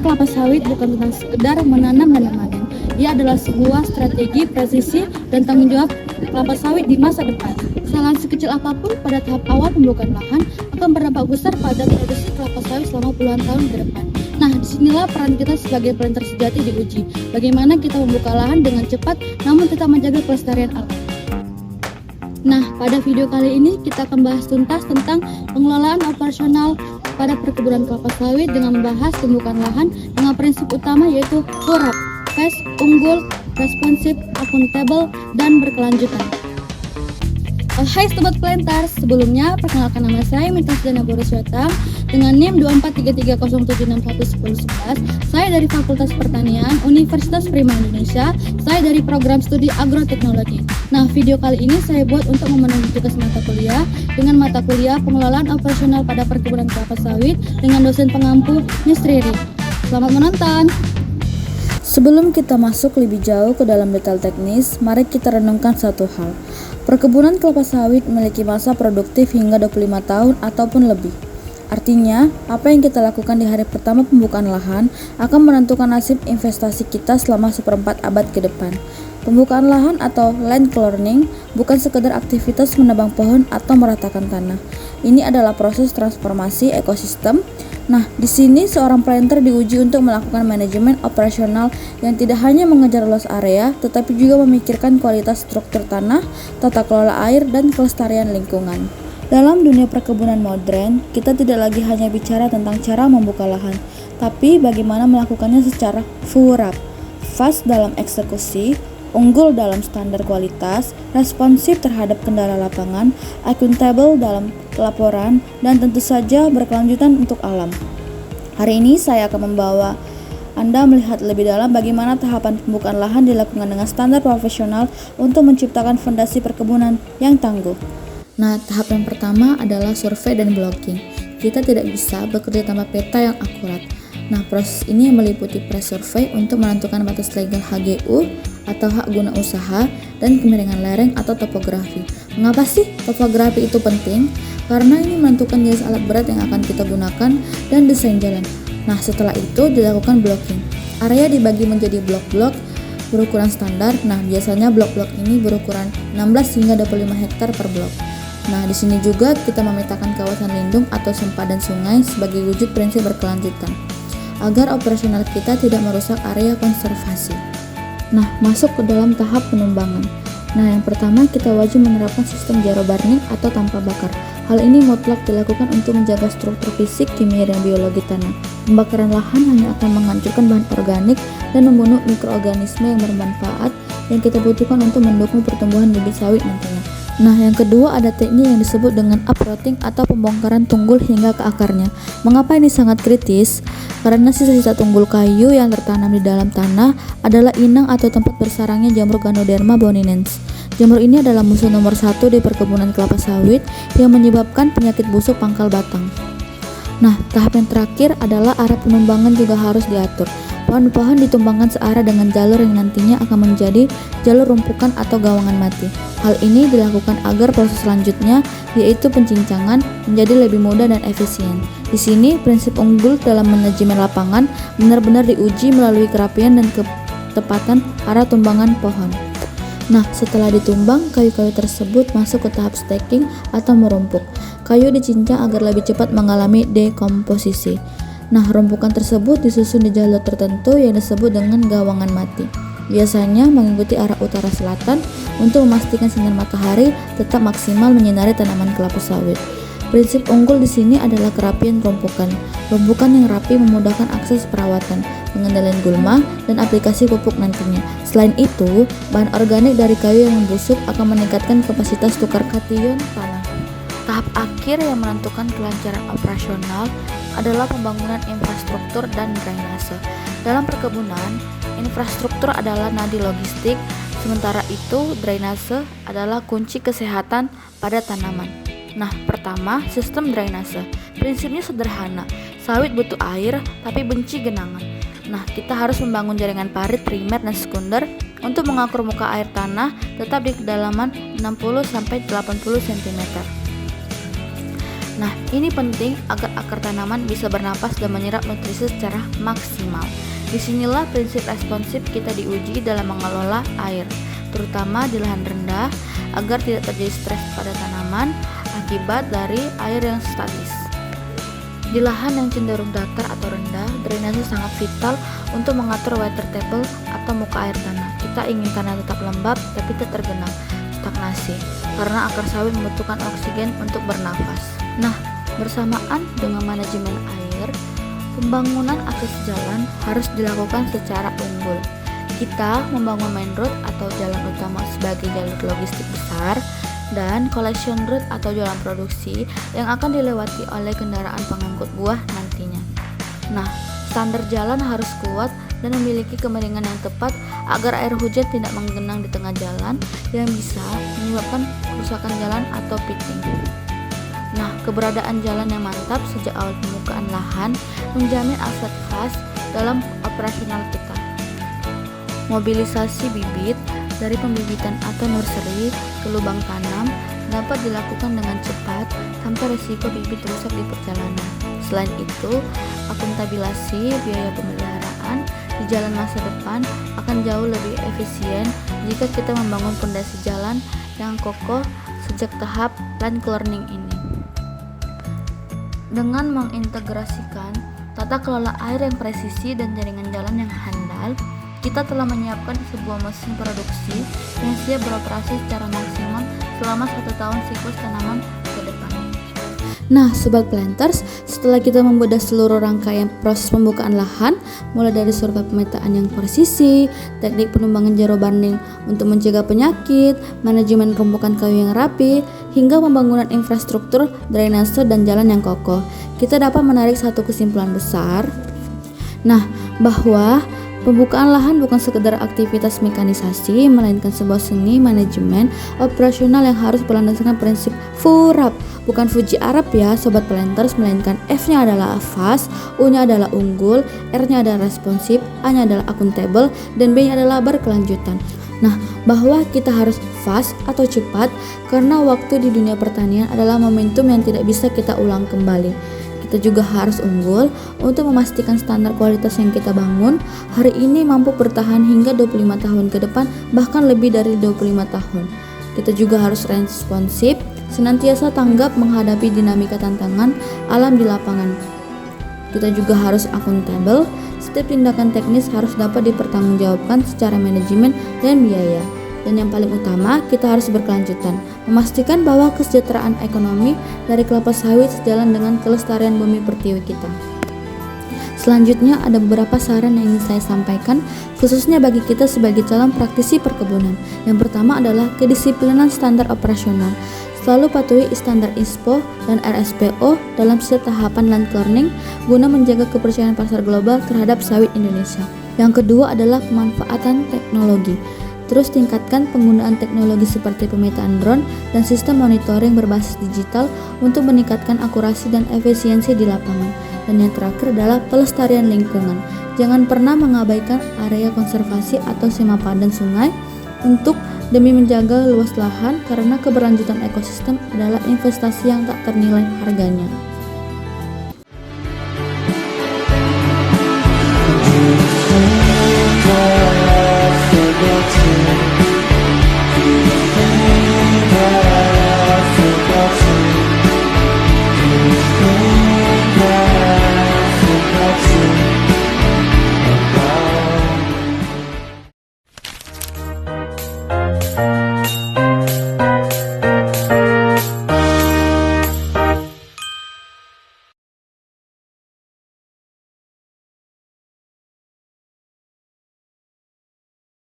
kelapa sawit bukan tentang sekedar menanam dan memanen. Ia adalah sebuah strategi, presisi, dan tanggung jawab kelapa sawit di masa depan. Kesalahan sekecil apapun pada tahap awal pembukaan lahan akan berdampak besar pada produksi kelapa sawit selama puluhan tahun ke depan. Nah, disinilah peran kita sebagai planter sejati diuji. Bagaimana kita membuka lahan dengan cepat, namun tetap menjaga kelestarian alam. Nah, pada video kali ini kita akan bahas tuntas tentang pengelolaan operasional pada perkebunan kelapa sawit dengan membahas pembukaan lahan dengan prinsip utama yaitu FURAP, fast, unggul, responsif, akuntabel, dan berkelanjutan. Hai Sobat Planters, sebelumnya perkenalkan nama saya Mita Sudana Boriswata dengan NIM 2433761111. Saya dari Fakultas Pertanian Universitas Prima Indonesia. Saya dari program studi agroteknologi. Nah, video kali ini saya buat untuk memenuhi tugas mata kuliah dengan mata kuliah pengelolaan operasional pada perkebunan kelapa sawit dengan dosen pengampu Miss Riri. Selamat menonton. Sebelum kita masuk lebih jauh ke dalam detail teknis, mari kita renungkan satu hal. Perkebunan kelapa sawit memiliki masa produktif hingga 25 tahun ataupun lebih. Artinya, apa yang kita lakukan di hari pertama pembukaan lahan akan menentukan nasib investasi kita selama seperempat abad ke depan. Pembukaan lahan atau land clearing bukan sekedar aktivitas menebang pohon atau meratakan tanah. Ini adalah proses transformasi ekosistem. Nah, di sini seorang planter diuji untuk melakukan manajemen operasional yang tidak hanya mengejar luas area, tetapi juga memikirkan kualitas struktur tanah, tata kelola air, dan kelestarian lingkungan. Dalam dunia perkebunan modern, kita tidak lagi hanya bicara tentang cara membuka lahan, tapi bagaimana melakukannya secara FURAP, fast dalam eksekusi, unggul dalam standar kualitas, responsif terhadap kendala lapangan, akuntabel dalam laporan, dan tentu saja berkelanjutan untuk alam. Hari ini saya akan membawa Anda melihat lebih dalam bagaimana tahapan pembukaan lahan dilakukan dengan standar profesional untuk menciptakan fondasi perkebunan yang tangguh. Nah, tahap yang pertama adalah survei dan blocking. Kita tidak bisa bekerja tanpa peta yang akurat. Nah, proses ini meliputi pre-survey untuk menentukan batas legal HGU atau hak guna usaha dan kemiringan lereng atau topografi. Mengapa sih topografi itu penting? Karena ini menentukan jenis alat berat yang akan kita gunakan dan desain jalan. Nah, setelah itu dilakukan blocking. Area dibagi menjadi blok-blok berukuran standar. Nah, biasanya blok-blok ini berukuran 16 hingga 25 hektar per blok. Nah, di sini juga kita memetakan kawasan lindung atau sempadan sungai sebagai wujud prinsip berkelanjutan agar operasional kita tidak merusak area konservasi. Nah, masuk ke dalam tahap penumbangan. Nah, yang pertama kita wajib menerapkan sistem zero burning atau tanpa bakar. Hal ini mutlak dilakukan untuk menjaga struktur fisik, kimia, dan biologi tanah. Pembakaran lahan hanya akan menghancurkan bahan organik dan membunuh mikroorganisme yang bermanfaat yang kita butuhkan untuk mendukung pertumbuhan bibit sawit nantinya. Nah, yang kedua ada teknik yang disebut dengan uprooting atau pembongkaran tunggul hingga ke akarnya. Mengapa ini sangat kritis? Karena sisa-sisa tunggul kayu yang tertanam di dalam tanah adalah inang atau tempat bersarangnya jamur Ganoderma boninense. Jamur ini adalah musuh nomor 1 di perkebunan kelapa sawit yang menyebabkan penyakit busuk pangkal batang. Nah, tahap yang terakhir adalah arah penumbangan juga harus diatur. Pohon-pohon ditumbangkan searah dengan jalur yang nantinya akan menjadi jalur rumpukan atau gawangan mati. Hal ini dilakukan agar proses selanjutnya, yaitu pencincangan, menjadi lebih mudah dan efisien. Di sini, prinsip unggul dalam manajemen lapangan benar-benar diuji melalui kerapian dan ketepatan arah tumbangan pohon. Nah, setelah ditumbang, kayu-kayu tersebut masuk ke tahap stacking atau merumpuk. Kayu dicincang agar lebih cepat mengalami dekomposisi. Nah, rumpukan tersebut disusun di jalur tertentu yang disebut dengan gawangan mati. Biasanya mengikuti arah utara-selatan untuk memastikan sinar matahari tetap maksimal menyinari tanaman kelapa sawit. Prinsip unggul di sini adalah kerapian rumpukan. Rumpukan yang rapi memudahkan akses perawatan, pengendalian gulma, dan aplikasi pupuk nantinya. Selain itu, bahan organik dari kayu yang membusuk akan meningkatkan kapasitas tukar kation tanah. Tahap akhir yang menentukan kelancaran operasional adalah pembangunan infrastruktur dan drainase. Dalam perkebunan, infrastruktur adalah nadi logistik, sementara itu drainase adalah kunci kesehatan pada tanaman. Nah, pertama, sistem drainase. Prinsipnya sederhana, sawit butuh air tapi benci genangan. Nah, kita harus membangun jaringan parit primer dan sekunder untuk mengakur muka air tanah tetap di kedalaman 60-80 cm. Nah, ini penting agar akar tanaman bisa bernapas dan menyerap nutrisi secara maksimal. Disinilah prinsip responsif kita diuji dalam mengelola air, terutama di lahan rendah, agar tidak terjadi stres pada tanaman akibat dari air yang statis. Di lahan yang cenderung datar atau rendah, drainase sangat vital untuk mengatur water table atau muka air tanah. Kita ingin tanah tetap lembab tapi tidak tergenang stagnasi, karena akar sawit membutuhkan oksigen untuk bernafas. Nah, bersamaan dengan manajemen air, pembangunan akses jalan harus dilakukan secara unggul. Kita membangun main road atau jalan utama sebagai jalur logistik besar, dan collection route atau jalan produksi yang akan dilewati oleh kendaraan pengangkut buah nantinya. Nah, standar jalan harus kuat dan memiliki kemiringan yang tepat agar air hujan tidak menggenang di tengah jalan yang bisa menyebabkan kerusakan jalan atau pitting. Nah, keberadaan jalan yang mantap sejak awal pembukaan lahan menjamin aset khas dalam operasional kita. Mobilisasi bibit dari pembibitan atau nursery ke lubang tanam dapat dilakukan dengan cepat tanpa risiko bibit rusak di perjalanan. Selain itu, akuntabilisasi biaya pemeliharaan di jalan masa depan akan jauh lebih efisien jika kita membangun fondasi jalan yang kokoh sejak tahap land clearing ini. Dengan mengintegrasikan tata kelola air yang presisi dan jaringan jalan yang handal, kita telah menyiapkan sebuah mesin produksi yang siap beroperasi secara maksimal selama 1 tahun siklus tanaman ke depan. Nah, Sobat Planters, setelah kita membedah seluruh rangkaian proses pembukaan lahan, mulai dari survei pemetaan yang presisi, teknik penumbangan jero banding untuk mencegah penyakit, manajemen rumpukan kayu yang rapi, hingga pembangunan infrastruktur, drainase, dan jalan yang kokoh, kita dapat menarik satu kesimpulan besar. Nah, bahwa pembukaan lahan bukan sekedar aktivitas mekanisasi, melainkan sebuah seni manajemen operasional yang harus berlandaskan prinsip FURAP, bukan Fuji Arab ya Sobat Planters, melainkan F-nya adalah fast, U-nya adalah unggul, R-nya adalah responsif, A-nya adalah accountable, dan B-nya adalah berkelanjutan. Nah, bahwa kita harus fast atau cepat karena waktu di dunia pertanian adalah momentum yang tidak bisa kita ulang kembali. Kita juga harus unggul untuk memastikan standar kualitas yang kita bangun hari ini mampu bertahan hingga 25 tahun ke depan, bahkan lebih dari 25 tahun. Kita juga harus responsif, senantiasa tanggap menghadapi dinamika tantangan alam di lapangan. Kita juga harus accountable, setiap tindakan teknis harus dapat dipertanggungjawabkan secara manajemen dan biaya. Dan yang paling utama, kita harus berkelanjutan, memastikan bahwa kesejahteraan ekonomi dari kelapa sawit sejalan dengan kelestarian bumi pertiwi kita. Selanjutnya ada beberapa saran yang ingin saya sampaikan, khususnya bagi kita sebagai calon praktisi perkebunan. Yang pertama adalah kedisiplinan standar operasional. Selalu patuhi standar ISPO dan RSPO dalam setiap tahapan land clearing guna menjaga kepercayaan pasar global terhadap sawit Indonesia. Yang kedua adalah pemanfaatan teknologi. Terus tingkatkan penggunaan teknologi seperti pemetaan drone dan sistem monitoring berbasis digital untuk meningkatkan akurasi dan efisiensi di lapangan. Dan yang terakhir adalah pelestarian lingkungan. Jangan pernah mengabaikan area konservasi atau semapadan sungai untuk demi menjaga luas lahan, karena keberlanjutan ekosistem adalah investasi yang tak ternilai harganya.